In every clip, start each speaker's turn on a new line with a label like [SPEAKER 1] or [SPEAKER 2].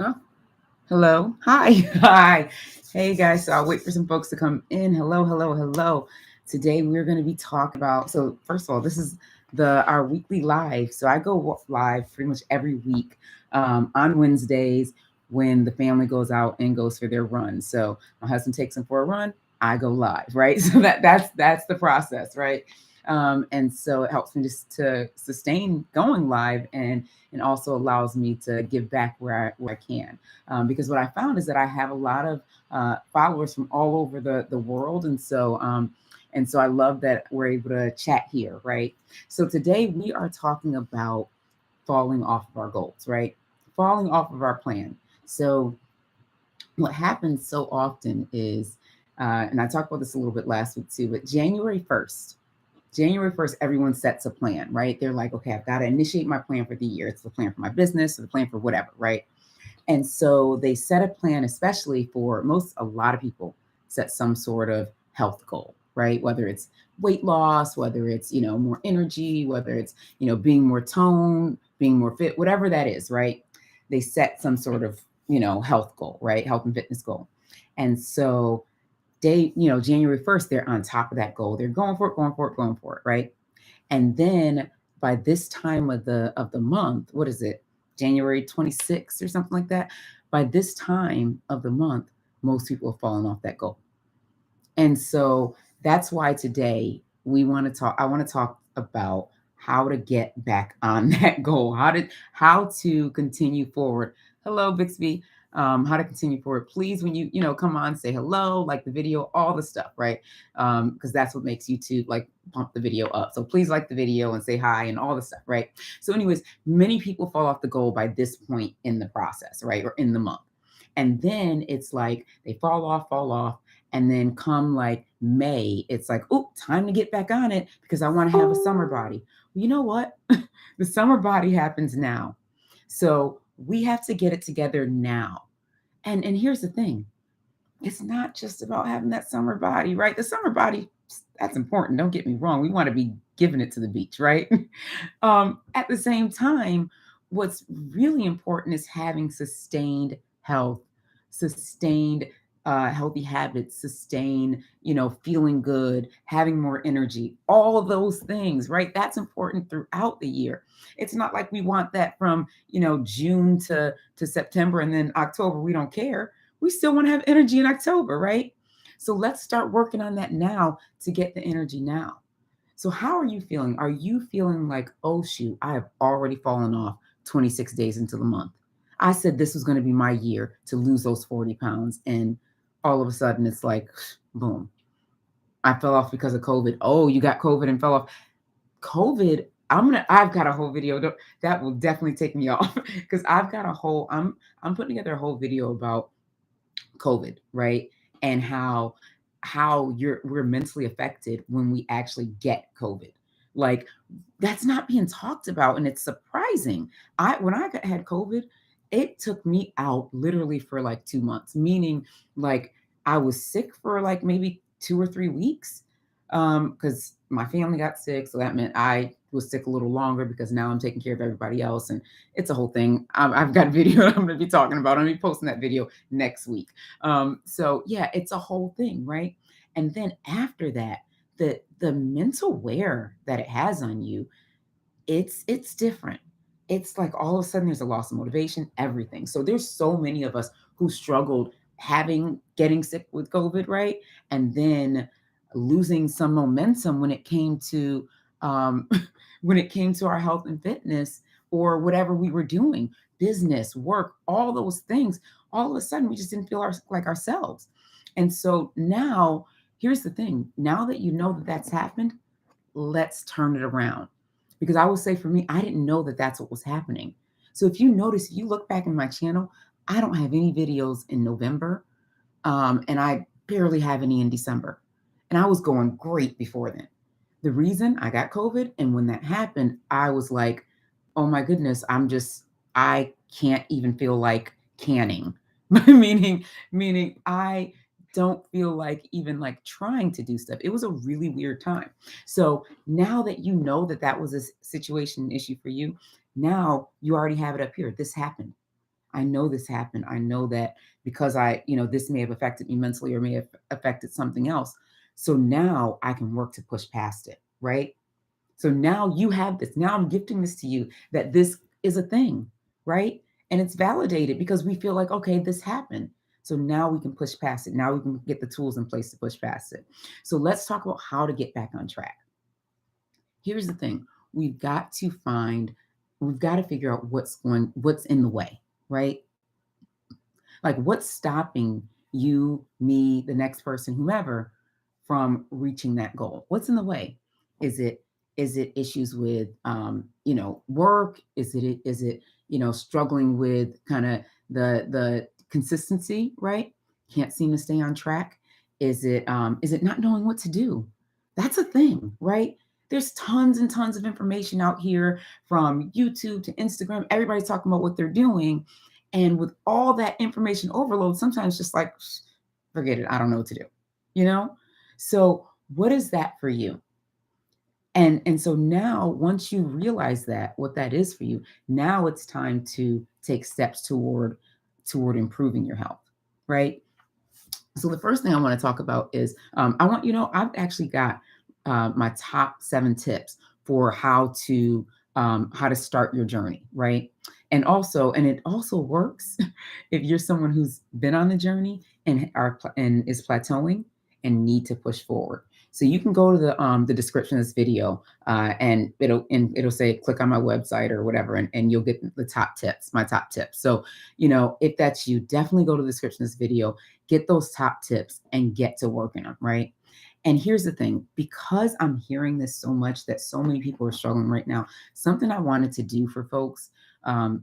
[SPEAKER 1] Oh, hello. Hi. Hi. Hey guys. So I'll wait for some folks to come in. Hello, hello, hello. Today we're going to be talking about, so first of all, this is the our weekly live. So I go live pretty much every week on Wednesdays when the family goes out and goes for their run. So my husband takes them for a run, I go live, right? So that's the process, right? And so it helps me just to sustain going live and also allows me to give back where I can. Because what I found is that I have a lot of followers from all over the world, and so I love that we're able to chat here, right? So today we are talking about falling off of our goals, right? Falling off of our plan. So what happens so often is, and I talked about this a little bit last week too, but January 1st, everyone sets a plan, right? They're like, okay, I've got to initiate my plan for the year. It's the plan for my business, or the plan for whatever, right? And so they set a plan, especially for a lot of people set some sort of health goal, right? Whether it's weight loss, whether it's, more energy, whether it's, being more toned, being more fit, whatever that is, right? They set some sort of, health goal, right? Health and fitness goal. And so January 1st, they're on top of that goal. They're going for it, going for it, going for it, right? And then by this time of the month, what is it? January 26th or something like that. By this time of the month, most people have fallen off that goal. And so that's why today I want to talk about how to get back on that goal, how to continue forward. Hello, Bixby. How to continue forward. Please, when you come on, say hello, like the video, all the stuff, right? Because that's what makes YouTube like pump the video up. So please like the video and say hi and all the stuff, right? So, anyways, many people fall off the goal by this point in the process, right? Or in the month. And then it's like they fall off, and then come like May, it's like, oh, time to get back on it because I want to have a summer body. Well, you know what? The summer body happens now. So we have to get it together now. And here's the thing. It's not just about having that summer body, right? The summer body, that's important. Don't get me wrong. We want to be giving it to the beach, right? At the same time, what's really important is having sustained health, sustained healthy habits, sustain, feeling good, having more energy, all of those things, right? That's important throughout the year. It's not like we want that from, June to September, and then October, we don't care. We still want to have energy in October, right? So let's start working on that now to get the energy now. So, how are you feeling? Are you feeling like, oh, shoot, I have already fallen off 26 days into the month? I said this was going to be my year to lose those 40 pounds. And all of a sudden, it's like, boom, I fell off because of COVID. Oh, you got COVID and fell off. COVID, I've got a whole video that will definitely take me off because I'm putting together a whole video about COVID, right? And how we're mentally affected when we actually get COVID. Like that's not being talked about, and it's surprising. Had COVID, it took me out literally for like 2 months, meaning like I was sick for like maybe 2 or 3 weeks because my family got sick, so that meant I was sick a little longer because now I'm taking care of everybody else, and it's a whole thing. I've got a video I'm going to be talking about. I'm going to be posting that video next week. So yeah, it's a whole thing, right? And then after that, the mental wear that it has on you, it's different. It's like all of a sudden there's a loss of motivation, everything. So there's so many of us who struggled getting sick with COVID, right? And then losing some momentum when it came to um when it came to our health and fitness or whatever we were doing, business, work, all those things. All of a sudden we just didn't feel like ourselves. And so now here's the thing. Now that you know that that's happened, let's turn it around. Because I will say for me, I didn't know that that's what was happening. So if you notice, if you look back in my channel, I don't have any videos in November, and I barely have any in December. And I was going great before then. The reason I got COVID, and when that happened, I was like, oh my goodness, I can't even feel like canning. meaning I don't feel like even like trying to do stuff. It was a really weird time. So now that you know that that was a situation issue for you, now you already have it up here. This happened. I know this happened. I know that because this may have affected me mentally or may have affected something else. So now I can work to push past it, right? So now you have this. Now I'm gifting this to you that this is a thing, right? And it's validated because we feel like, okay, this happened. So now we can push past it. Now we can get the tools in place to push past it. So let's talk about how to get back on track. Here's the thing. We've got to figure out what's in the way, right? Like what's stopping you, me, the next person, whomever, from reaching that goal? What's in the way? Is it issues with work? Is it struggling with kind of the consistency, right? Can't seem to stay on track. Is it not knowing what to do? That's a thing, right? There's tons and tons of information out here from YouTube to Instagram. Everybody's talking about what they're doing. And with all that information overload, sometimes just like, forget it, I don't know what to do, you know? So what is that for you? And so now once you realize that, what that is for you, now it's time to take steps toward improving your health, right? So the first thing I want to talk about is I've actually got my top 7 tips for how to start your journey, right? And it also works if you're someone who's been on the journey and is plateauing and need to push forward. So you can go to the description of this video and it'll say click on my website or whatever, and you'll get the top tips, my top tips. So if that's you, definitely go to the description of this video, get those top tips, and get to working on them, right? And here's the thing, because I'm hearing this so much that so many people are struggling right now, something I wanted to do for folks,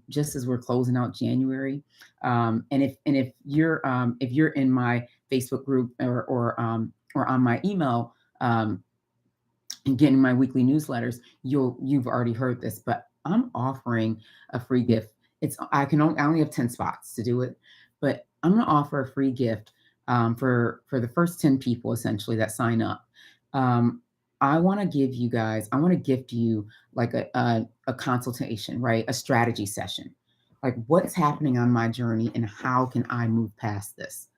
[SPEAKER 1] just as we're closing out January, and if you're in my Facebook group or on my email and getting my weekly newsletters, you've already heard this, but I'm offering a free gift. I only have 10 spots to do it, but I'm going to offer a free gift for the first 10 people essentially that sign up. I want to gift you like a consultation, right? A strategy session. Like what's happening on my journey and how can I move past this?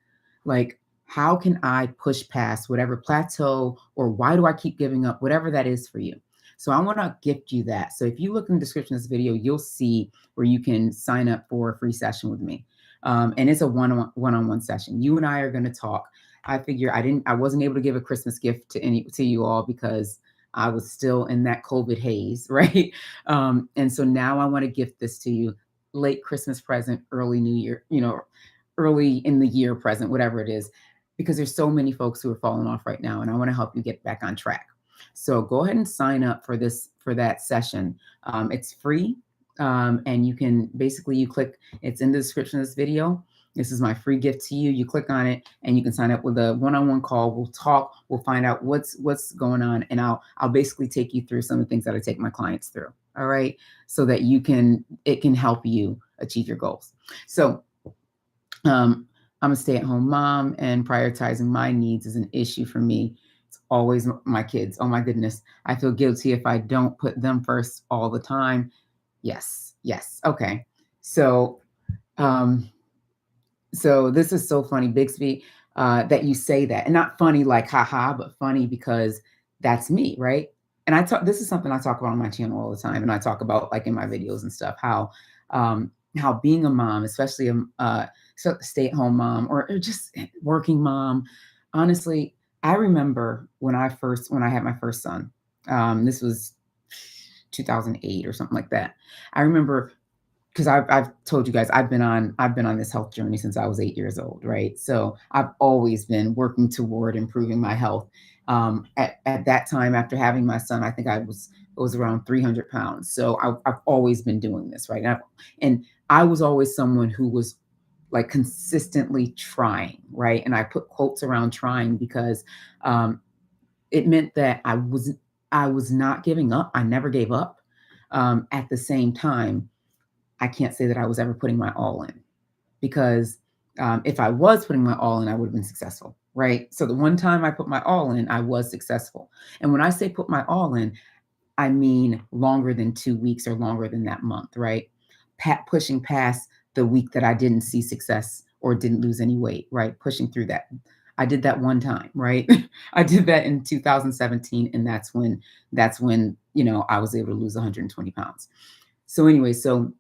[SPEAKER 1] Like, how can I push past whatever plateau or why do I keep giving up, whatever that is for you? So I want to gift you that. So if you look in the description of this video, you'll see where you can sign up for a free session with me. And it's a one-on-one session. You and I are going to talk. I figure I wasn't able to give a Christmas gift to you all because I was still in that COVID haze, right? And so now I want to gift this to you, late Christmas present, early New Year, early in the year present, whatever it is, because there's so many folks who are falling off right now, and I want to help you get back on track. So go ahead and sign up for that session. It's free. And you can you click, it's in the description of this video. This is my free gift to you. You click on it and you can sign up with a one-on-one call. We'll talk, we'll find out what's going on. And I'll basically take you through some of the things that I take my clients through. All right. So that it can help you achieve your goals. So, I'm a stay-at-home mom, and prioritizing my needs is an issue for me. It's always my kids. Oh my goodness. I feel guilty if I don't put them first all the time. Yes. Okay. So this is so funny, Bixby, that you say that, and not funny like haha, but funny because that's me, right? And this is something I talk about on my channel all the time, and I talk about like in my videos and stuff, how being a mom, especially a stay-at-home mom or just working mom, honestly, I remember when I had my first son. This was 2008 or something like that. I remember because I've told you guys I've been on this health journey since I was 8 years old, right? So I've always been working toward improving my health. At that time, after having my son, I think it was around 300 pounds. So I've always been doing this, right? And I was always someone who was like consistently trying, right? And I put quotes around trying because it meant that I was not giving up. I never gave up. At the same time, I can't say that I was ever putting my all in, because if I was putting my all in, I would have been successful, right? So the one time I put my all in, I was successful. And when I say put my all in, I mean longer than 2 weeks or longer than that month, right? Pushing past the week that I didn't see success or didn't lose any weight, right? Pushing through that. I did that one time, right? I did that in 2017, and that's when I was able to lose 120 pounds. So anyway, so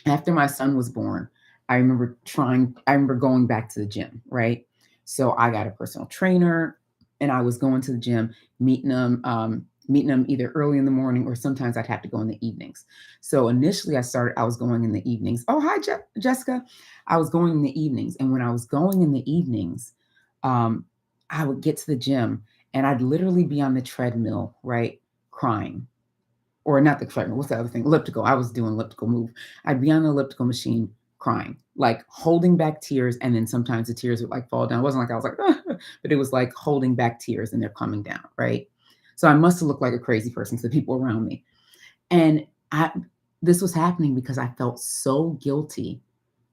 [SPEAKER 1] after my son was born, I remember going back to the gym, right? So I got a personal trainer and I was going to the gym, meeting them either early in the morning or sometimes I'd have to go in the evenings. So initially I was going in the evenings. Oh, hi, Jessica. I was going in the evenings. And when I was going in the evenings, um, I would get to the gym and I'd literally be on the treadmill, right? Crying, or not the treadmill. What's the other thing? Elliptical. I was doing elliptical move. I'd be on the elliptical machine crying, like holding back tears, and then sometimes the tears would like fall down. It wasn't like I was like, but it was like holding back tears and they're coming down, right? So I must have looked like a crazy person to the people around me. And this was happening because I felt so guilty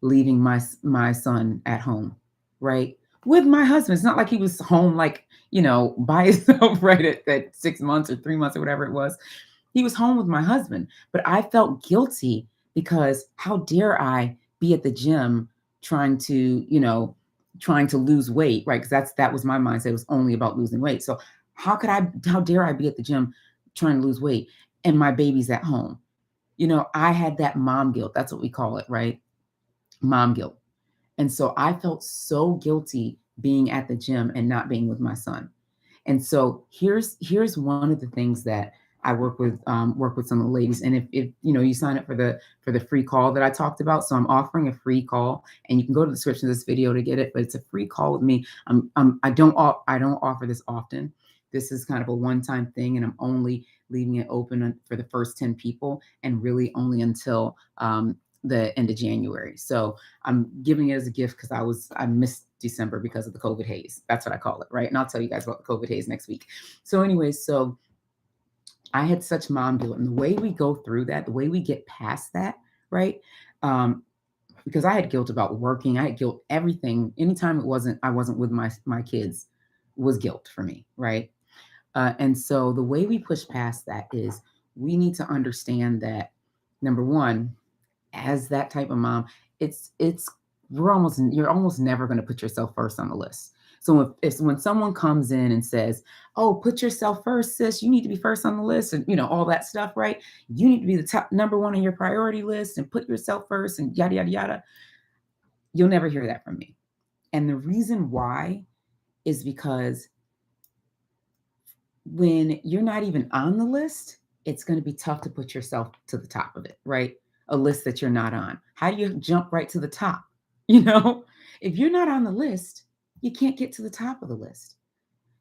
[SPEAKER 1] leaving my son at home, right? With my husband. It's not like he was home like, by himself, right, at 6 months or 3 months or whatever it was. He was home with my husband, but I felt guilty because how dare I be at the gym trying to, trying to lose weight, right? Because that was my mindset. It was only about losing weight. So how dare I be at the gym trying to lose weight and my baby's at home? I had that mom guilt. That's what we call it, right? Mom guilt. And so I felt so guilty being at the gym and not being with my son. And so here's one of the things that I work with some of the ladies. And if you sign up for the free call that I talked about, so I'm offering a free call, and you can go to the description of this video to get it. But it's a free call with me. I don't offer this often. This is kind of a one-time thing, and I'm only leaving it open for the first 10 people, and really only until the end of January. So I'm giving it as a gift because I missed December because of the COVID haze. That's what I call it, right? And I'll tell you guys about the COVID haze next week. So anyways, so I had such mom guilt, and the way we go through that, the way we get past that, right? Because I had guilt about working, I had guilt everything. Anytime I wasn't with my kids was guilt for me, right? And so the way we push past that is we need to understand that, number one, as that type of mom, you're almost never going to put yourself first on the list. So when someone comes in and says, "Oh, put yourself first, sis. You need to be first on the list," and all that stuff, right? You need to be the top number one on your priority list and put yourself first and yada yada yada. You'll never hear that from me. And the reason why is because when you're not even on the list, it's going to be tough to put yourself to the top of it, right? A list that you're not on. How do you jump right to the top? If you're not on the list, you can't get to the top of the list.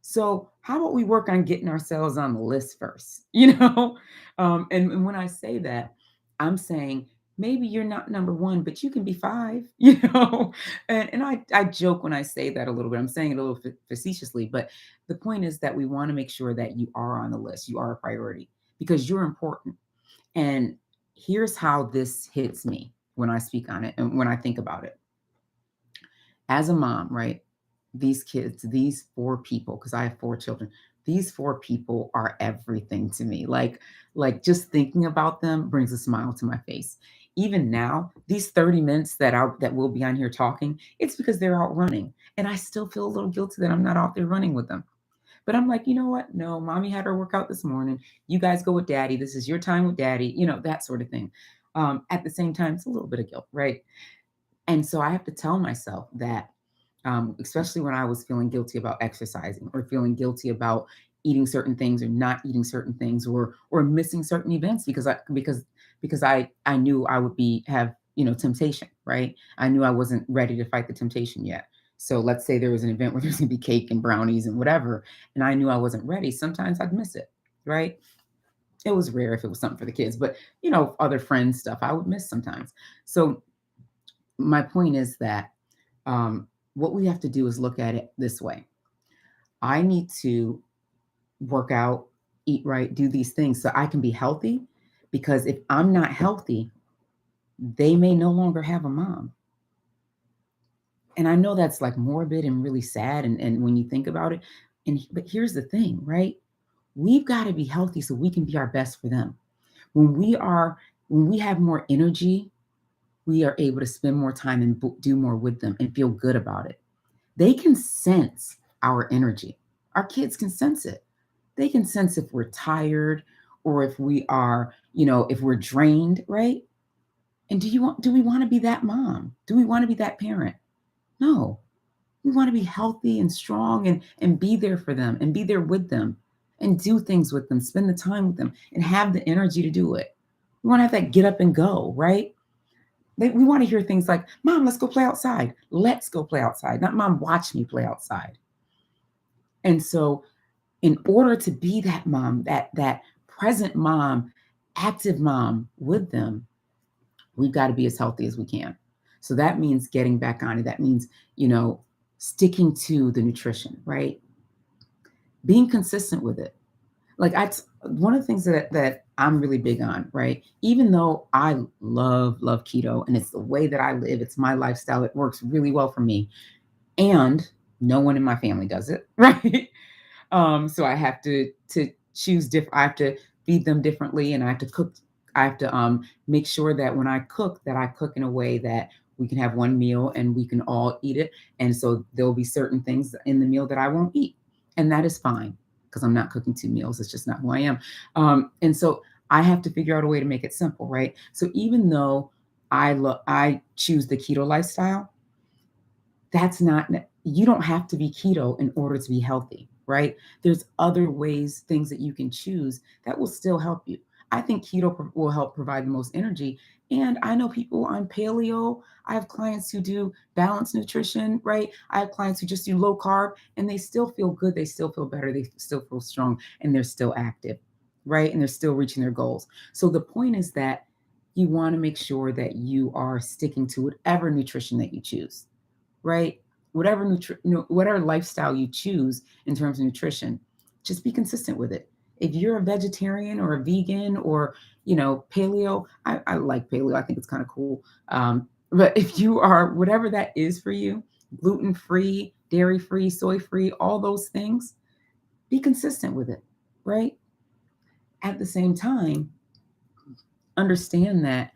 [SPEAKER 1] So how about we work on getting ourselves on the list first? And when I say that, I'm saying maybe you're not number one, but you can be five. And I joke when I say that a little bit. I'm saying it a little facetiously, but the point is that we want to make sure that you are on the list. You are a priority because you're important. And here's how this hits me when I speak on it and when I think about it. As a mom, right? These kids, these 4 people, because I have 4 children, these 4 people are everything to me. Like just thinking about them brings a smile to my face. Even now, these 30 minutes that we'll be on here talking, it's because they're out running. And I still feel a little guilty that I'm not out there running with them. But I'm like, you know what? No, mommy had her workout this morning. You guys go with daddy. This is your time with daddy, that sort of thing. At the same time, it's a little bit of guilt, right? And so I have to tell myself that, especially when I was feeling guilty about exercising or feeling guilty about eating certain things or not eating certain things or missing certain events because I knew I would have temptation, right? I knew I wasn't ready to fight the temptation yet. So let's say there was an event where there's gonna be cake and brownies and whatever, and I knew I wasn't ready. Sometimes I'd miss it, right? It was rare if it was something for the kids, but other friends stuff I would miss sometimes. So my point is that what we have to do is look at it this way. I need to work out, eat right, do these things so I can be healthy, because if I'm not healthy, they may no longer have a mom. And I know that's like morbid and really sad. And when you think about it, but here's the thing, right? We've got to be healthy so we can be our best for them. When we have more energy, we are able to spend more time and do more with them and feel good about it. They can sense our energy. Our kids can sense it. They can sense if we're tired or if we are, if we're drained, right? And do we want to be that mom? Do we want to be that parent? No. We want to be healthy and strong and be there for them and be there with them and do things with them, spend the time with them and have the energy to do it. We want to have that get up and go, right? We want to hear things like, Mom, let's go play outside. Let's go play outside. Not Mom, watch me play outside. And so in order to be that mom, that present mom, active mom with them, we've got to be as healthy as we can. So that means getting back on it. That means, sticking to the nutrition, right? Being consistent with it. Like one of the things that I'm really big on, right? Even though I love keto and it's the way that I live, it's my lifestyle, it works really well for me. And no one in my family does it, right? So I have to choose different. I have to feed them differently, and I have to cook. I have to make sure that when I cook, that I cook in a way that we can have one meal and we can all eat it. And so there'll be certain things in the meal that I won't eat, and that is fine because I'm not cooking 2 meals. It's just not who I am. And so I have to figure out a way to make it simple, right? So even though I choose the keto lifestyle, you don't have to be keto in order to be healthy, right? There's other ways, things that you can choose that will still help you. I think keto will help provide the most energy. And I know people on paleo. I have clients who do balanced nutrition, right? I have clients who just do low carb and they still feel good. They still feel better. They still feel strong and they're still active, right? And they're still reaching their goals. So the point is that you want to make sure that you are sticking to whatever nutrition that you choose, right? Whatever lifestyle you choose in terms of nutrition, just be consistent with it. If you're a vegetarian or a vegan or paleo, I like paleo. I think it's kind of cool. But if you are whatever that is for you, gluten-free, dairy-free, soy-free, all those things, be consistent with it, right? At the same time, understand that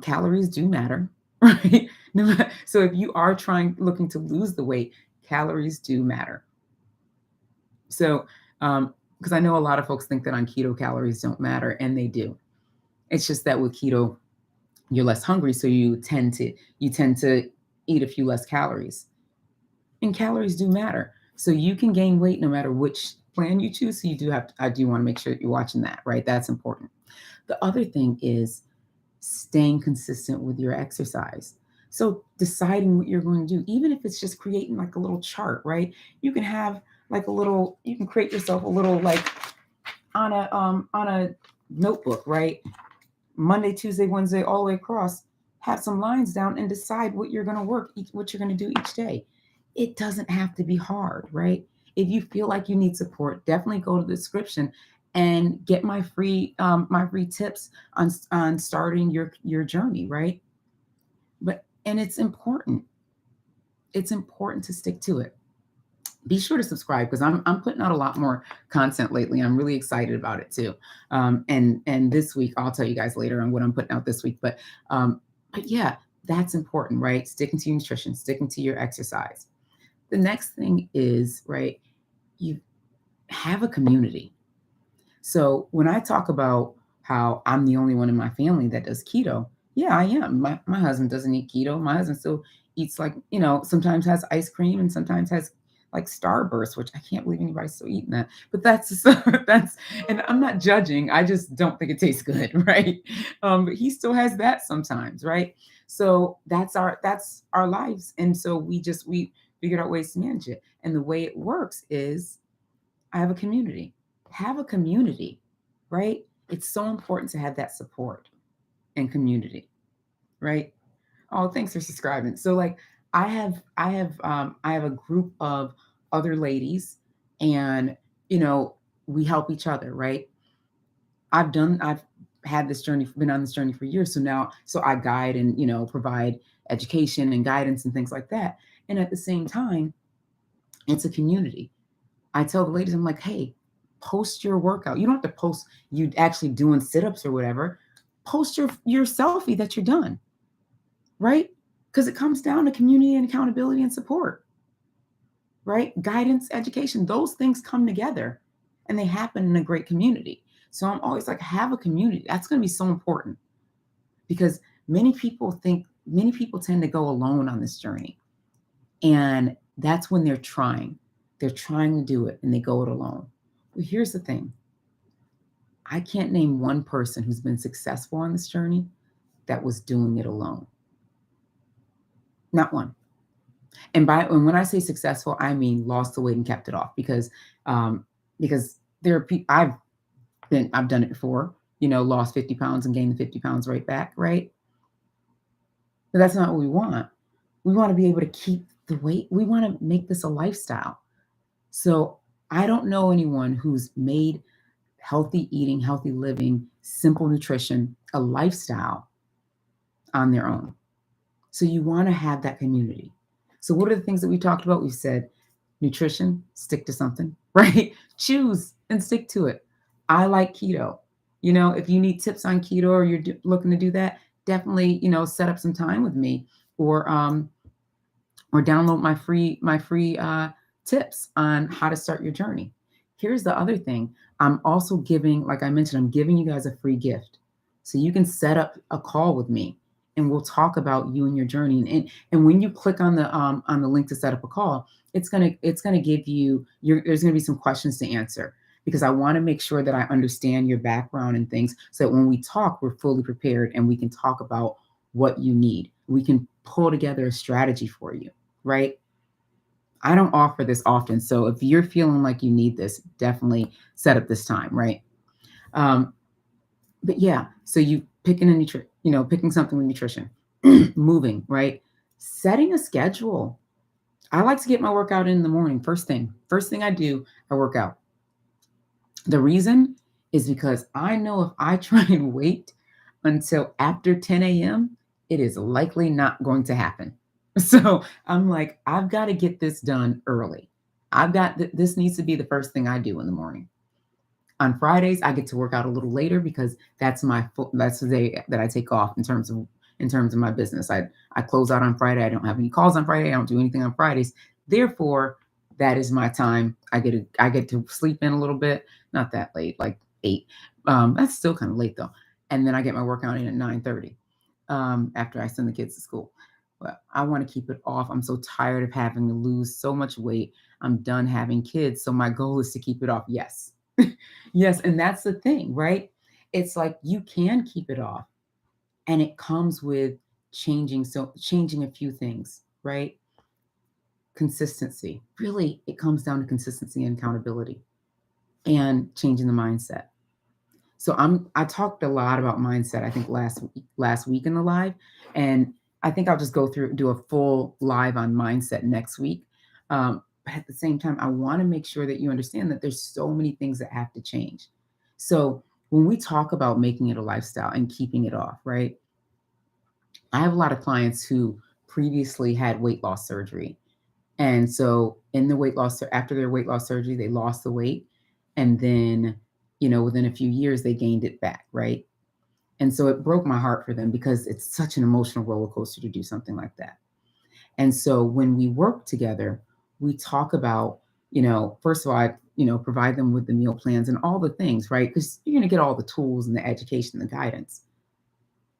[SPEAKER 1] calories do matter, right? So if you are looking to lose the weight, calories do matter. So, because I know a lot of folks think that on keto calories don't matter, and they do. It's just that with keto, you're less hungry, so you tend to eat a few less calories. And calories do matter. So you can gain weight no matter which plan you choose. So I do want to make sure that you're watching that, right? That's important. The other thing is staying consistent with your exercise. So deciding what you're going to do, even if it's just creating like a little chart, right? You can have like you can create yourself a little like on a notebook, right? Monday, Tuesday, Wednesday, all the way across, have some lines down and decide what you're going to what you're going to do each day. It doesn't have to be hard, right? If you feel like you need support, definitely go to the description and get my free tips on starting your journey, right? And it's important. It's important to stick to it. Be sure to subscribe because I'm putting out a lot more content lately. I'm really excited about it too. And this week I'll tell you guys later on what I'm putting out this week. But yeah, that's important, right? Sticking to your nutrition, sticking to your exercise. The next thing is, right, you have a community. So when I talk about how I'm the only one in my family that does keto, yeah, I am. My husband doesn't eat keto. My husband still eats sometimes has ice cream and sometimes has like Starburst, which I can't believe anybody's still eating that. But and I'm not judging. I just don't think it tastes good, right? But he still has that sometimes, right? So that's our lives. And so we figured out ways to manage it. And the way it works is I have a community. Have a community, right? It's so important to have that support and community, right? Oh, thanks for subscribing. So like I have a group of other ladies and we help each other, right? I've had this journey, been on this journey for years. So I guide and provide education and guidance and things like that. And at the same time, it's a community. I tell the ladies, I'm like, hey, post your workout. You don't have to post you actually doing sit-ups or whatever. Post your selfie that you're done. right? Because it comes down to community and accountability and support, right? Guidance, education, those things come together and they happen in a great community. So I'm always like, have a community. That's going to be so important because many people tend to go alone on this journey. And that's when they're trying. They're trying to do it and they go it alone. Well, here's the thing. I can't name one person who's been successful on this journey that was doing it alone. Not one. And when I say successful, I mean lost the weight and kept it off because there are people I've done it before, lost 50 pounds and gained the 50 pounds right back, right? But that's not what we want. We want to be able to keep the weight. We want to make this a lifestyle. So I don't know anyone who's made healthy eating, healthy living, simple nutrition a lifestyle on their own. So you want to have that community. So what are the things that we talked about? We've said nutrition, stick to something, right? Choose and stick to it. I like keto. If you need tips on keto or you're looking to do that, definitely, set up some time with me or download my free tips on how to start your journey. Here's the other thing. I'm also giving, like I mentioned, I'm giving you guys a free gift. So you can set up a call with me and we'll talk about you and your journey. And when you click on the link to set up a call, it's gonna give you there's gonna be some questions to answer because I want to make sure that I understand your background and things so that when we talk, we're fully prepared and we can talk about what you need. We can pull together a strategy for you, right? I don't offer this often. So if you're feeling like you need this, definitely set up this time, right? But yeah, so you picking something with nutrition, moving, right? Setting a schedule. I like to get my workout in the morning. First thing I do, I work out. The reason is because I know if I try and wait until after 10 a.m., it is likely not going to happen. So I'm like, I've got to get this done early. This needs to be the first thing I do in the morning. On Fridays, I get to work out a little later because that's the day that I take off in terms of my business. I close out on Friday. I don't have any calls on Friday. I don't do anything on Fridays. Therefore, that is my time. I get to sleep in a little bit, not that late, like 8. That's still kind of late though. And then I get my workout in at 9:30 after I send the kids to school. But I want to keep it off. I'm so tired of having to lose so much weight. I'm done having kids. So my goal is to keep it off. Yes. Yes. And that's the thing, right? It's like you can keep it off. And it comes with changing a few things, right? Consistency. Really, it comes down to consistency and accountability and changing the mindset. So I talked a lot about mindset, I think last week in the live. And I think I'll just do a full live on mindset next week. But at the same time, I want to make sure that you understand that there's so many things that have to change. So when we talk about making it a lifestyle and keeping it off, right? I have a lot of clients who previously had weight loss surgery. And so after their weight loss surgery, they lost the weight. And then, within a few years, they gained it back, right? And so it broke my heart for them because it's such an emotional roller coaster to do something like that. And so when we work together, we talk about, first of all, I, provide them with the meal plans and all the things, right? Because you're going to get all the tools and the education, the guidance.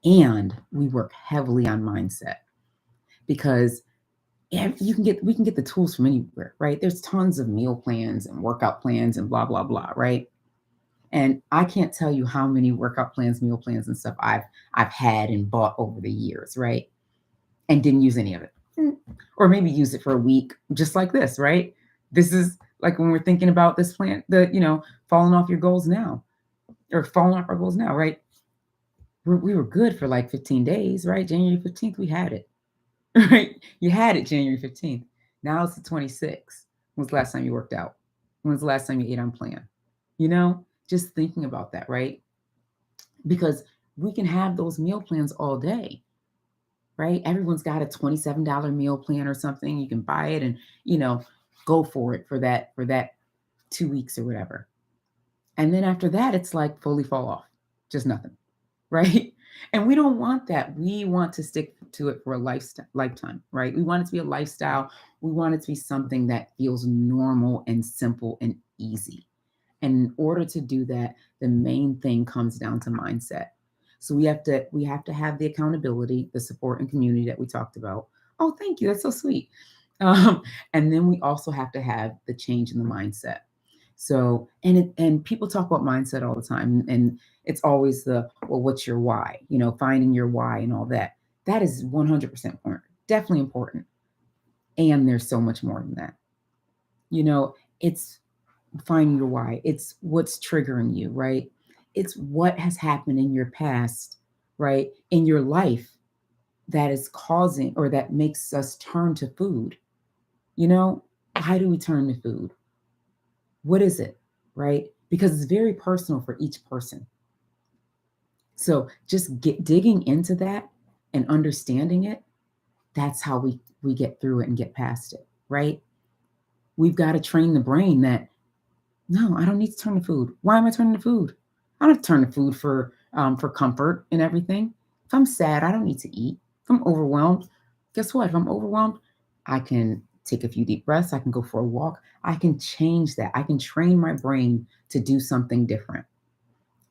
[SPEAKER 1] And we work heavily on mindset because we can get the tools from anywhere, right? There's tons of meal plans and workout plans and blah, blah, blah, right? And I can't tell you how many workout plans, meal plans, and stuff I've had and bought over the years, right? And didn't use any of it. Or maybe use it for a week, just like this, right? This is like when we're thinking about this plan, falling off your goals now, or falling off our goals now, right? We were good for like 15 days, right? January 15th, we had it, right? You had it January 15th. Now it's the 26th. When's the last time you worked out? When's the last time you ate on plan? Just thinking about that, right? Because we can have those meal plans all day, right? Everyone's got a $27 meal plan or something. You can buy it and, go for it for that 2 weeks or whatever. And then after that, it's like fully fall off, just nothing, right? And we don't want that. We want to stick to it for a lifetime, right? We want it to be a lifestyle. We want it to be something that feels normal and simple and easy. And in order to do that, the main thing comes down to mindset. So we have to have the accountability, the support and community that we talked about. Oh, thank you. That's so sweet. Um, and then we also have to have the change in the mindset. So, and people talk about mindset all the time, and it's always well, what's your why? Finding your why and all that. That is 100% important, definitely important. And there's so much more than that. It's finding your why. It's what's triggering you, right? It's what has happened in your past, right? In your life that is causing or that makes us turn to food. Why do we turn to food? What is it, right? Because it's very personal for each person. So just digging into that and understanding it, that's how we get through it and get past it, right? We've got to train the brain that, no, I don't need to turn to food. Why am I turning to food? I don't have to turn to food for comfort and everything. If I'm sad, I don't need to eat. If I'm overwhelmed, guess what? If I'm overwhelmed, I can take a few deep breaths. I can go for a walk. I can change that. I can train my brain to do something different.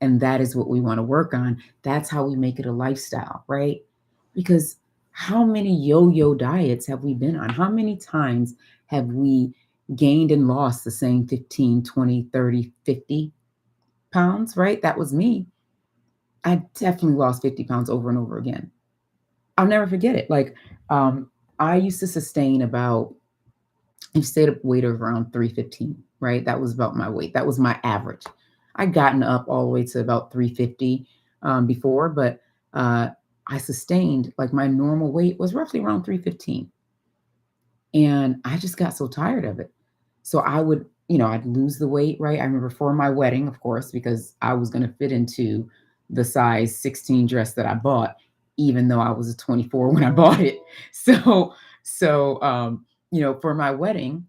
[SPEAKER 1] And that is what we want to work on. That's how we make it a lifestyle, right? Because how many yo-yo diets have we been on? How many times have we gained and lost the same 15, 20, 30, 50 pounds, right? That was me. I definitely lost 50 pounds over and over again. I'll never forget it. Like, I used to sustain I stayed up weight of around 315, right? That was about my weight. That was my average. I'd gotten up all the way to about 350 before, but I sustained, like, my normal weight was roughly around 315. And I just got so tired of it. So I'd lose the weight, right? I remember for my wedding, of course, because I was going to fit into the size 16 dress that I bought, even though I was a 24 when I bought it. So, for my wedding,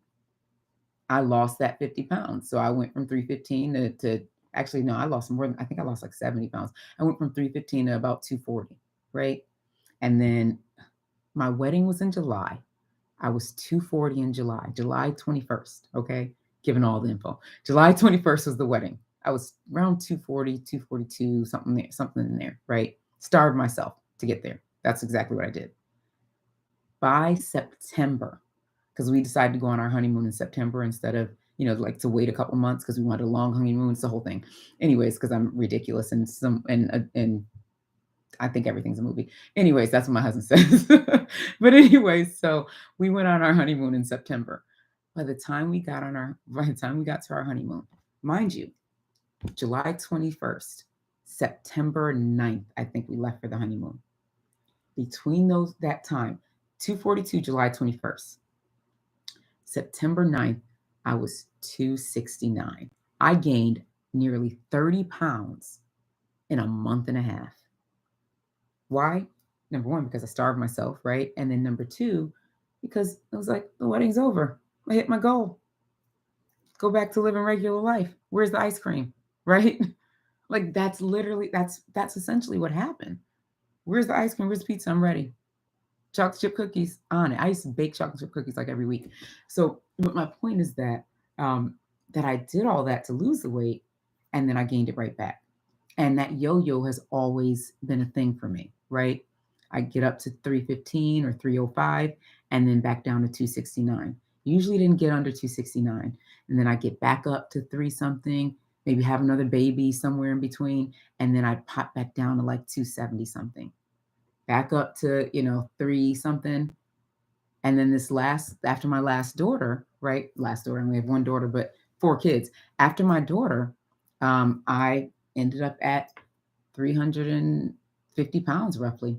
[SPEAKER 1] I lost that 50 pounds. So I went from 315 to actually, no, I lost more I think I lost like 70 pounds. I went from 315 to about 240, right? And then my wedding was in July. I was 240 in July 21st. Okay. Giving all the info. July 21st was the wedding. I was around 240, 242, something in there, right? Starved myself to get there. That's exactly what I did. By September, because we decided to go on our honeymoon in September instead of, like to wait a couple months because we wanted a long honeymoon. It's the whole thing. Anyways, because I'm ridiculous and I think everything's a movie. Anyways, that's what my husband says. But anyways, so we went on our honeymoon in September. By the time we got to our honeymoon, mind you, July 21st, September 9th, I think we left for the honeymoon. Between that time, 242, July 21st, September 9th, I was 269. I gained nearly 30 pounds in a month and a half. Why? Number one, because I starved myself, right? And then number two, because it was like, the wedding's over. I hit my goal. Go back to living regular life. Where's the ice cream? Right? Like, that's essentially what happened. Where's the ice cream? Where's the pizza? I'm ready. Chocolate chip cookies on it. I used to bake chocolate chip cookies like every week. So, but my point is that that I did all that to lose the weight, and then I gained it right back. And that yo-yo has always been a thing for me, right? I get up to 315 or 305 and then back down to 269. Usually didn't get under 269. And then I get back up to 3 something, maybe have another baby somewhere in between. And then I pop back down to like 270 something. Back up to, 3 something. And then after my last daughter, right? Last daughter, I only have one daughter, but 4 kids. After my daughter, I ended up at 350 pounds roughly.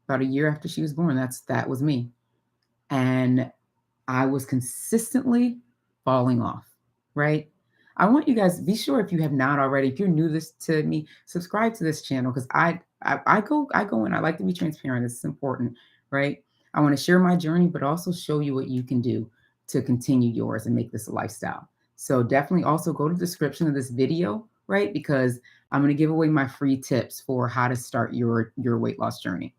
[SPEAKER 1] About a year after she was born. That was me. And I was consistently falling off, right? I want you guys, be sure, if you have not already, if you're new to me, subscribe to this channel, because I go in, I like to be transparent. This is important, right? I want to share my journey, but also show you what you can do to continue yours and make this a lifestyle. So definitely also go to the description of this video, right? Because I'm going to give away my free tips for how to start your weight loss journey.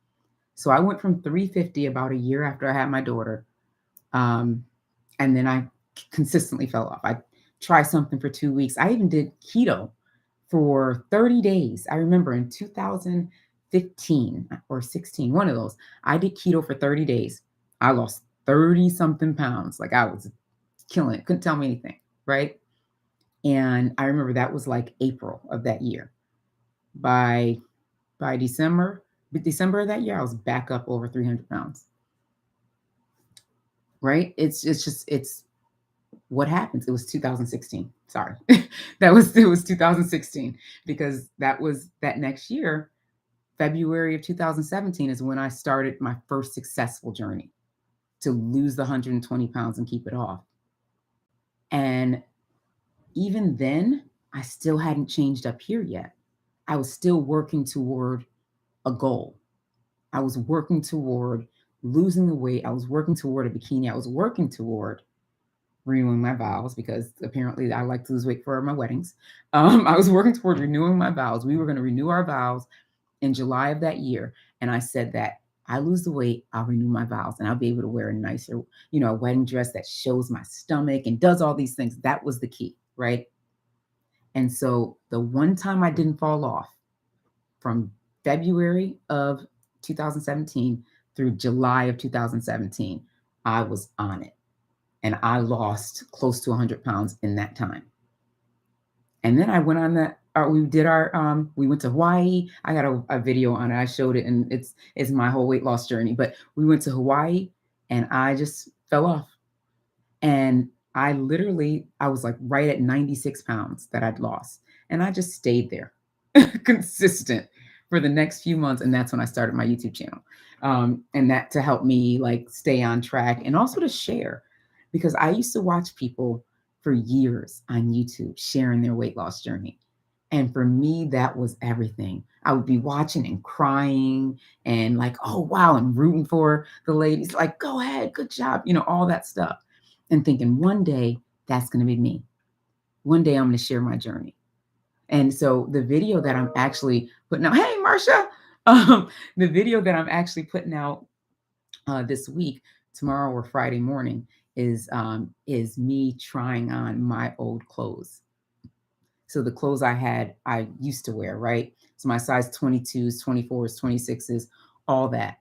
[SPEAKER 1] So I went from 350 about a year after I had my daughter. Um, and then I consistently fell off. I tried something for 2 weeks. I even did keto for 30 days. I remember in 2015 or 16, one of those, I did keto for 30 days. I lost 30 something pounds. Like I was killing it. Couldn't tell me anything. Right. And I remember that was like April of that year. By December of that year, I was back up over 300 pounds. Right. It's what happens. It was 2016. Sorry. It was 2016 because that next year, February of 2017 is when I started my first successful journey to lose the 120 pounds and keep it off. And even then, I still hadn't changed up here yet. I was still working toward a goal. I was working toward losing the weight. I was working toward a bikini. I was working toward renewing my vows because apparently I like to lose weight for my weddings. I was working toward renewing my vows. We were going to renew our vows in July of that year. And I said that I lose the weight, I'll renew my vows and I'll be able to wear a nicer, a wedding dress that shows my stomach and does all these things. That was the key, right? And so the one time I didn't fall off from February of 2017 through July of 2017, I was on it. And I lost close to 100 pounds in that time. And then I went on that. We went to Hawaii. I got a video on it. I showed it, and it's my whole weight loss journey. But we went to Hawaii, and I just fell off. And I was like right at 96 pounds that I'd lost, and I just stayed there, consistent for the next few months. And that's when I started my YouTube channel, and that to help me like stay on track and also to share, because I used to watch people for years on YouTube sharing their weight loss journey. And for me, that was everything. I would be watching and crying and like, oh, wow, and rooting for the ladies, like, go ahead, good job, all that stuff. And thinking one day that's going to be me. One day I'm going to share my journey. And so the video that I'm actually putting out, hey, Marsha, the video that I'm actually putting out this week, tomorrow or Friday morning, is me trying on my old clothes. So the clothes I used to wear, right? So my size 22s, 24s, 26s, all that.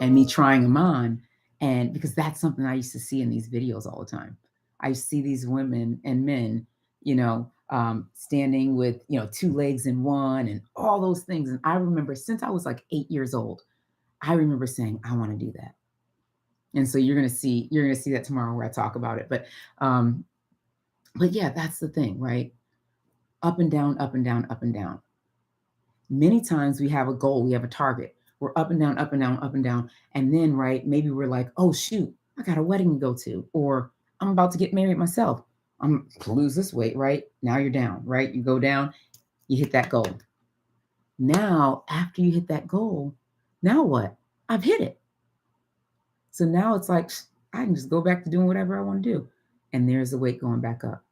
[SPEAKER 1] And me trying them on. And because that's something I used to see in these videos all the time. I see these women and men, standing with, two legs in one and all those things. And I remember since I was like 8 years old, I remember saying, I want to do that. And so you're going to see that tomorrow where I talk about it. But yeah, that's the thing, right? Up and down, up and down, up and down. Many times we have a goal, we have a target. We're up and down, up and down, up and down. And then, right, maybe we're like, oh, shoot, I got a wedding to go to, or I'm about to get married myself. I'm to lose this weight, right? Now you're down, right? You go down, you hit that goal. Now, after you hit that goal, now what? I've hit it. So now it's like, I can just go back to doing whatever I want to do. And there's the weight going back up.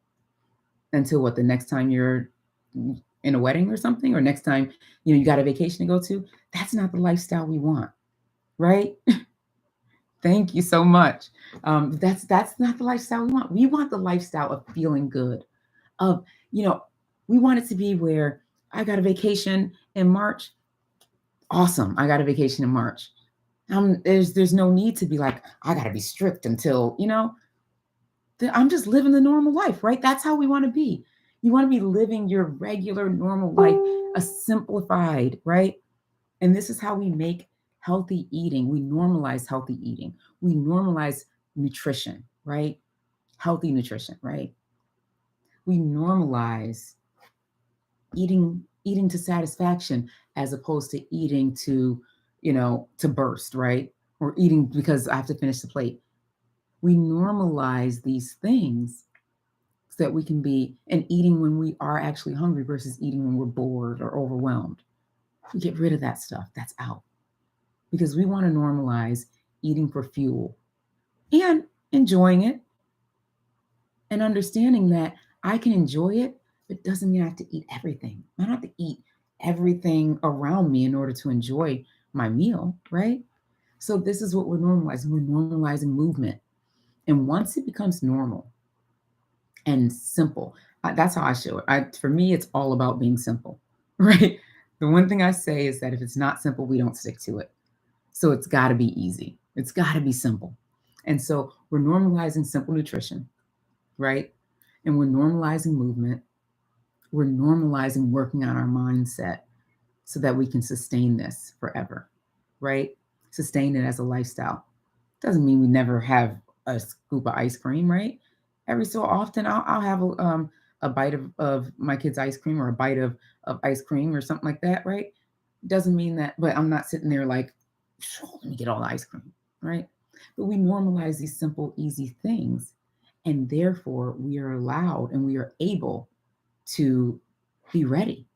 [SPEAKER 1] Until what, the next time you're in a wedding or something, or next time, you got a vacation to go to, that's not the lifestyle we want, right? Thank you so much. That's not the lifestyle we want. We want the lifestyle of feeling good, of, we want it to be where I got a vacation in March. Awesome. I got a vacation in March. There's no need to be like, I got to be strict until, I'm just living the normal life, right? That's how we want to be. You want to be living your regular, normal life, a simplified, right? And this is how we make healthy eating. We normalize healthy eating. We normalize nutrition, right? Healthy nutrition, right? We normalize eating to satisfaction as opposed to eating to, to burst, right? Or eating because I have to finish the plate. We normalize these things so that we can be and eating when we are actually hungry versus eating when we're bored or overwhelmed. We get rid of that stuff. That's out. Because we want to normalize eating for fuel and enjoying it and understanding that I can enjoy it, but it doesn't mean I have to eat everything. I don't have to eat everything around me in order to enjoy my meal, right? So this is what we're normalizing. We're normalizing movement. And once it becomes normal and simple, that's how I show it. For me, it's all about being simple, right? The one thing I say is that if it's not simple, we don't stick to it. So it's got to be easy. It's got to be simple. And so we're normalizing simple nutrition, right? And we're normalizing movement. We're normalizing working on our mindset so that we can sustain this forever, right? Sustain it as a lifestyle. Doesn't mean we never have a scoop of ice cream, right? Every so often, I'll have a bite of my kid's ice cream or a bite of ice cream or something like that, right? Doesn't mean that, but I'm not sitting there like, let me get all the ice cream, right? But we normalize these simple, easy things, and therefore we are allowed and we are able to be ready.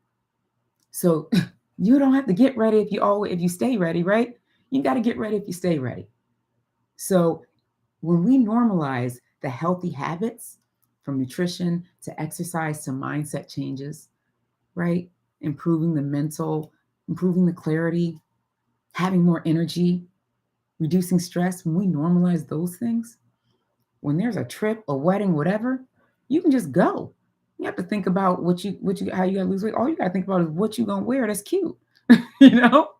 [SPEAKER 1] So you don't have to get ready if you stay ready, right? You got to get ready if you stay ready. So when we normalize the healthy habits from nutrition to exercise to mindset changes, right? Improving the mental, improving the clarity, having more energy, reducing stress, when we normalize those things, when there's a trip, a wedding, whatever, you can just go. You have to think about what you how you gotta lose weight. All you gotta think about is what you gonna wear that's cute, you know?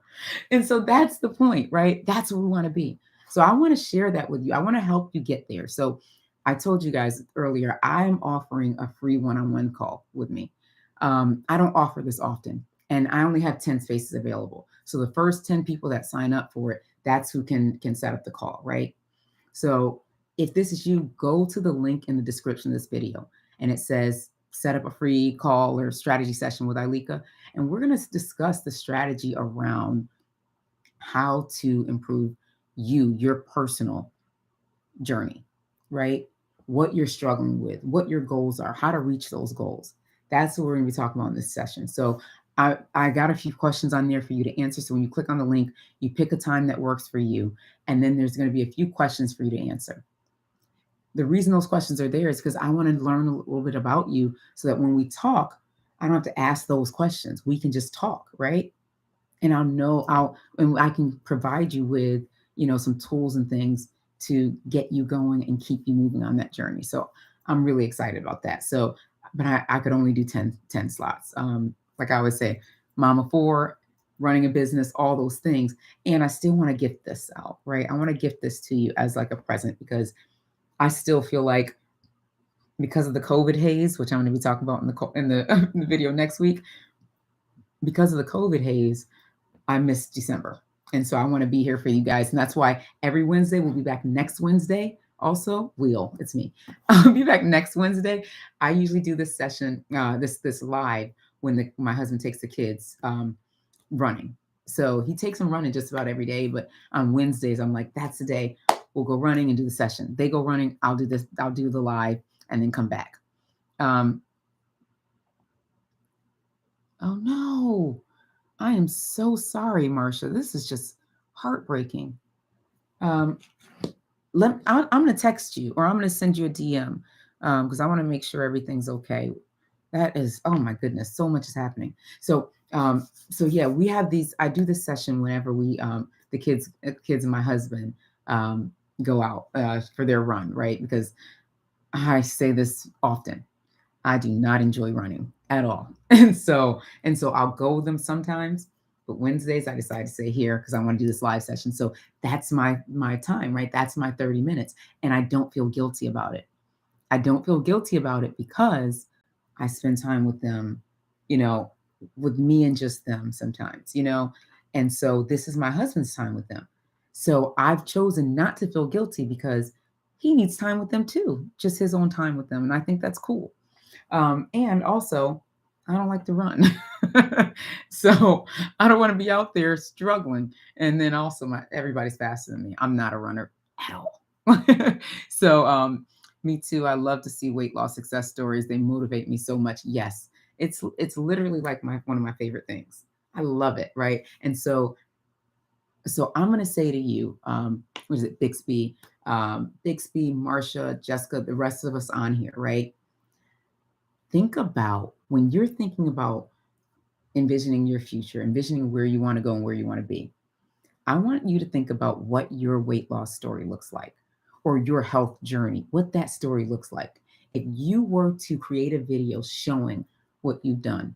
[SPEAKER 1] And so that's the point, right? That's where we want to be. So I want to share that with you. I want to help you get there. So I told you guys earlier, I'm offering a free one-on-one call with me. I don't offer this often, and I only have 10 spaces available. So the first 10 people that sign up for it, that's who can set up the call, right? So if this is you, go to the link in the description of this video, and it says set up a free call or strategy session with Ileka, and we're going to discuss the strategy around how to improve your personal journey, right? What you're struggling with, what your goals are, how to reach those goals. That's what we're going to be talking about in this session. So I got a few questions on there for you to answer. So when you click on the link, you pick a time that works for you, and then there's going to be a few questions for you to answer. The reason those questions are there is because I want to learn a little bit about you so that when we talk, I don't have to ask those questions. We can just talk, right? And and I can provide you with, some tools and things to get you going and keep you moving on that journey. So I'm really excited about that. So, but I could only do 10 slots. Like I always say, mama four, running a business, all those things. And I still want to gift this out, right? I want to gift this to you as like a present because I still feel like because of the COVID haze, which I'm going to be talking about in the video next week, because of the COVID haze, I missed December. And so I want to be here for you guys. And that's why every Wednesday, we'll be back next Wednesday. Also, it's me. I'll be back next Wednesday. I usually do this session, this live when my husband takes the kids running. So he takes them running just about every day. But on Wednesdays, I'm like, that's the day we'll go running and do the session. They go running. I'll do this. I'll do the live and then come back. Oh no. I am so sorry, Marsha. This is just heartbreaking. I'm going to text you or I'm going to send you a DM because I want to make sure everything's okay. That is, oh my goodness, so much is happening. So yeah, we have these. I do this session whenever the kids and my husband go out for their run, right? Because I say this often. I do not enjoy running at all. And so I'll go with them sometimes, but Wednesdays I decide to stay here because I want to do this live session. So that's my time, right? That's my 30 minutes. And I don't feel guilty about it. I don't feel guilty about it because I spend time with them, with me and just them sometimes, And so this is my husband's time with them. So I've chosen not to feel guilty because he needs time with them too, just his own time with them. And I think that's cool. And also, I don't like to run. So I don't want to be out there struggling. And then also everybody's faster than me. I'm not a runner at all. So me too. I love to see weight loss success stories. They motivate me so much. Yes. It's literally like one of my favorite things. I love it, right? And so I'm gonna say to you, what is it, Bixby, Marsha, Jessica, the rest of us on here, right? Think about when you're thinking about envisioning your future, envisioning where you want to go and where you want to be. I want you to think about what your weight loss story looks like or your health journey, what that story looks like. If you were to create a video showing what you've done,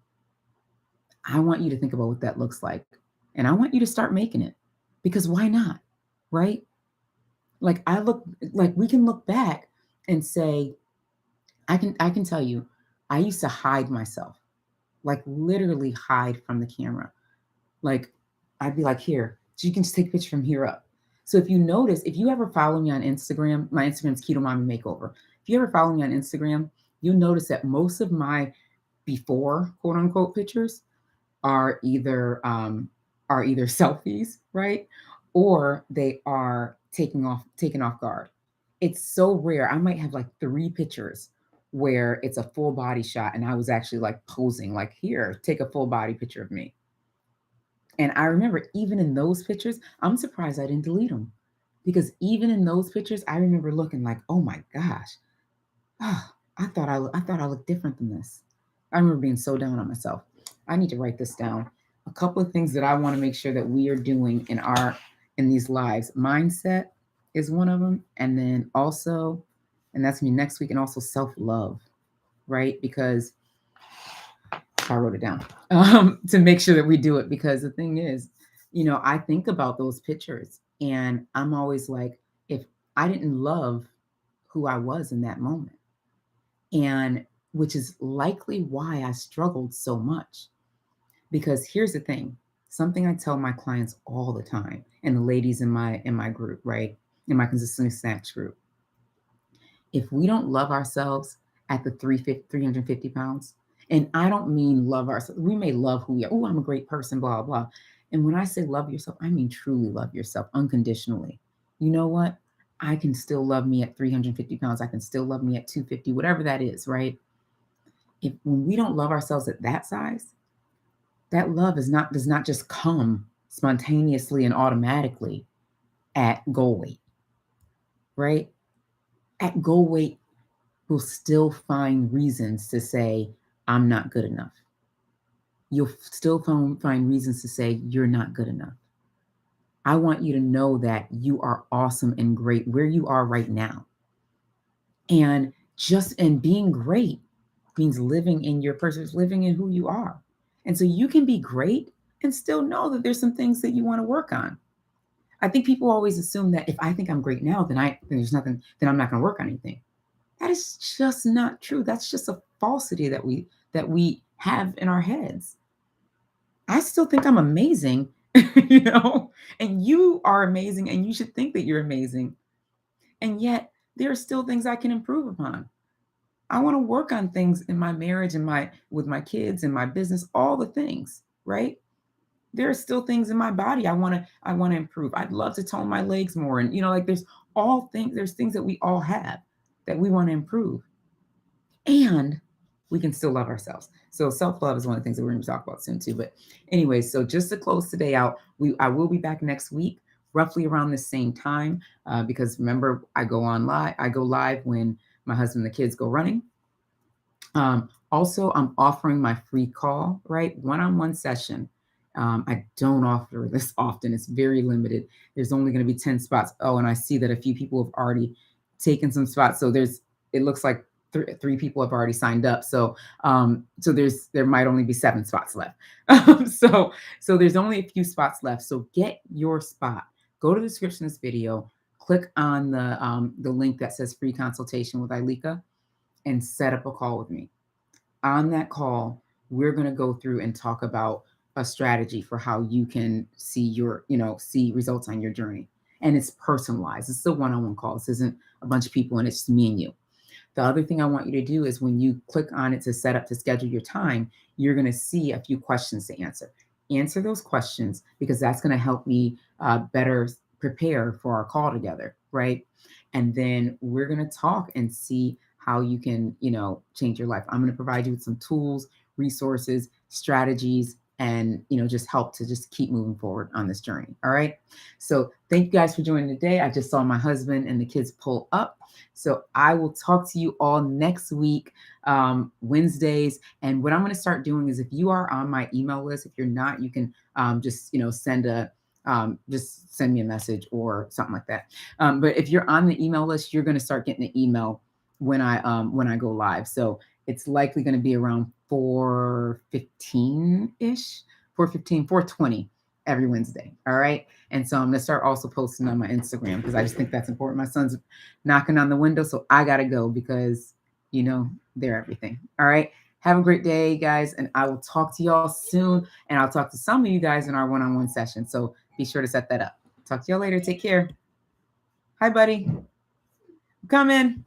[SPEAKER 1] I want you to think about what that looks like. And I want you to start making it because why not? Right? Like we can look back and say, I can tell you, I used to hide myself, like literally hide from the camera. Like I'd be like, here, so you can just take a picture from here up. So if you notice, if you ever follow me on Instagram, my Instagram's Keto Mommy Makeover. If you ever follow me on Instagram, you'll notice that most of my before quote unquote pictures are either selfies, right? Or they are taken off guard. It's so rare. I might have like 3 pictures where it's a full body shot and I was actually like posing, like, here, take a full body picture of me. And I remember even in those pictures, I'm surprised I didn't delete them because even in those pictures, I remember looking like, oh my gosh, I thought I looked different than this. I remember being so down on myself. I need to write this down. A couple of things that I want to make sure that we are doing in these lives. Mindset is one of them, and then also, and that's me next week, and also self-love, right? Because I wrote it down to make sure that we do it. Because the thing is, I think about those pictures, and I'm always like, if I didn't love who I was in that moment, and which is likely why I struggled so much. Because here's the thing, something I tell my clients all the time, and the ladies in my group, right? In my consistently snatch group. If we don't love ourselves at the 350 pounds, and I don't mean love ourselves, we may love who we are. Oh, I'm a great person, blah, blah. And when I say love yourself, I mean truly love yourself unconditionally. You know what? I can still love me at 350 pounds. I can still love me at 250, whatever that is, right? If when we don't love ourselves at that size, that love does not just come spontaneously and automatically at goal weight, right? At goal weight, we'll still find reasons to say, I'm not good enough. You'll still find reasons to say, you're not good enough. I want you to know that you are awesome and great where you are right now. And being great means living in your purpose, living in who you are. And so you can be great and still know that there's some things that you want to work on. I think people always assume that if I think I'm great now, then there's nothing, then I'm not going to work on anything. That is just not true. That's just a falsity that we have in our heads. I still think I'm amazing, and you are amazing, and you should think that you're amazing. And yet there are still things I can improve upon. I want to work on things in my marriage and with my kids and my business, all the things, right? There are still things in my body I want to improve. I'd love to tone my legs more. And like there's things that we all have that we want to improve. And we can still love ourselves. So self-love is one of the things that we're going to talk about soon too. But anyway, so just to close today out, I will be back next week, roughly around the same time, because remember, I go live when my husband and the kids go running. Also, I'm offering my free call, right? One-on-one session. I don't offer this often. It's very limited. There's only going to be 10 spots. Oh, and I see that a few people have already taken some spots. So it looks like three people have already signed up. So there might only be 7 spots left. So there's only a few spots left. So get your spot. Go to the description of this video, click on the link that says free consultation with Ileka, and set up a call with me. On that call, we're going to go through and talk about a strategy for how you can see results on your journey. And it's personalized. It's a one-on-one call. This isn't a bunch of people and it's just me and you. The other thing I want you to do is when you click on it to set up to schedule your time, you're going to see a few questions to answer. Answer those questions because that's going to help me better prepare for our call together, right? And then we're going to talk and see how you can, change your life. I'm going to provide you with some tools, resources, strategies, and, just help to just keep moving forward on this journey. All right. So thank you guys for joining today. I just saw my husband and the kids pull up. So I will talk to you all next week, Wednesdays. And what I'm going to start doing is if you are on my email list, if you're not, you can just, send a just send me a message or something like that. But if you're on the email list, you're going to start getting the email when I go live. So it's likely going to be around 4:15-ish, 4:15, 4:20 every Wednesday. All right. And so I'm going to start also posting on my Instagram because I just think that's important. My son's knocking on the window, so I got to go because, they're everything. All right. Have a great day, guys. And I will talk to y'all soon. And I'll talk to some of you guys in our one-on-one session. So be sure to set that up. Talk to y'all later. Take care. Hi, buddy. Come in.